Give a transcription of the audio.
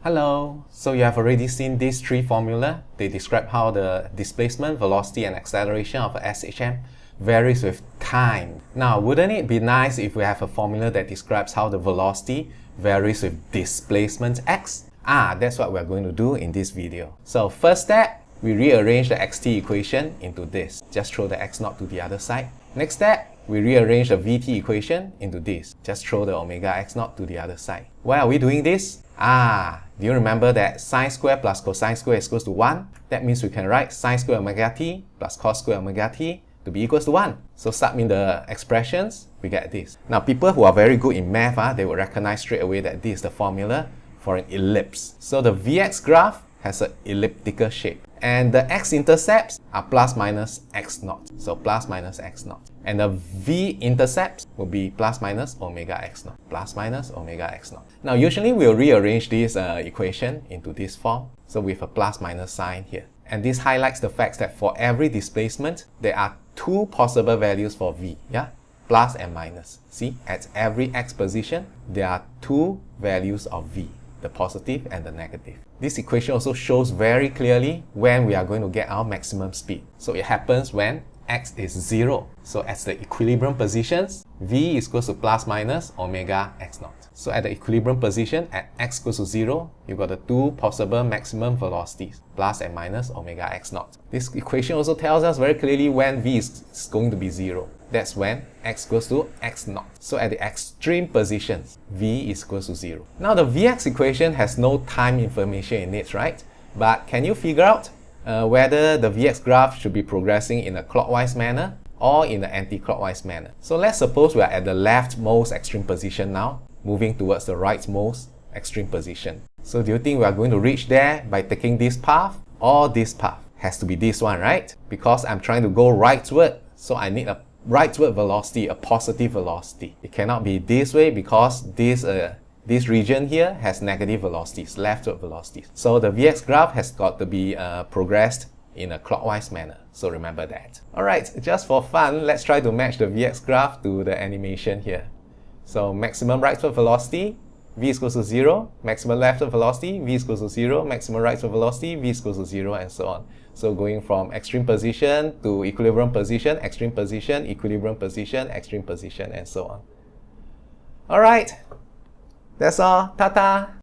Hello! So you have already seen these three formulas. They describe how the displacement, velocity and acceleration of a SHM varies with time. Now, wouldn't it be nice if we have a formula that describes how the velocity varies with displacement x? That's what we're going to do in this video. So first step, we rearrange the xt equation into this. Just throw the x0 to the other side. Next step, we rearrange the vt equation into this. Just throw the omega x0 to the other side. Why are we doing this? Do you remember that sine square plus cosine square is equals to 1? That means we can write sine square omega t plus cos square omega t to be equals to 1. So sub in the expressions, we get this. Now people who are very good in math, they will recognize straight away that this is the formula for an ellipse. So the Vx graph has an elliptical shape. And the x-intercepts are plus minus x0. So plus minus x0. And the v-intercepts will be plus minus omega x0. Plus minus omega x0. Now usually we'll rearrange this equation into this form. So with a plus minus sign here. And this highlights the fact that for every displacement, there are two possible values for v. Plus and minus. See, at every x position, there are two values of v. The positive and the negative. This equation also shows very clearly when we are going to get our maximum speed. So it happens when x is 0. So at the equilibrium positions, v is equals to plus minus omega x0. So at the equilibrium position, at x equals to 0, you've got the two possible maximum velocities, plus and minus omega x0. This equation also tells us very clearly when v is going to be 0. That's when x equals to x0. So at the extreme positions, v is equals to 0. Now the Vx equation has no time information in it, right? But can you figure out whether the Vx graph should be progressing in a clockwise manner or in an anti-clockwise manner? So let's suppose we are at the leftmost extreme position now, moving towards the rightmost extreme position. So do you think we are going to reach there by taking this path or this path? Has to be this one, right? Because I'm trying to go rightward, so I need a rightward velocity, a positive velocity. It cannot be this way because this region here has negative velocities, leftward velocities. So the Vx graph has got to be progressed in a clockwise manner. So remember that. Alright, just for fun, let's try to match the Vx graph to the animation here. So maximum rightward velocity, v is equals to 0. Maximum leftward velocity, v is equals to 0. Maximum rightward velocity, v is equals to 0, and so on. So going from extreme position to equilibrium position, extreme position, equilibrium position, extreme position, and so on. Alright, that's all. Ta-ta!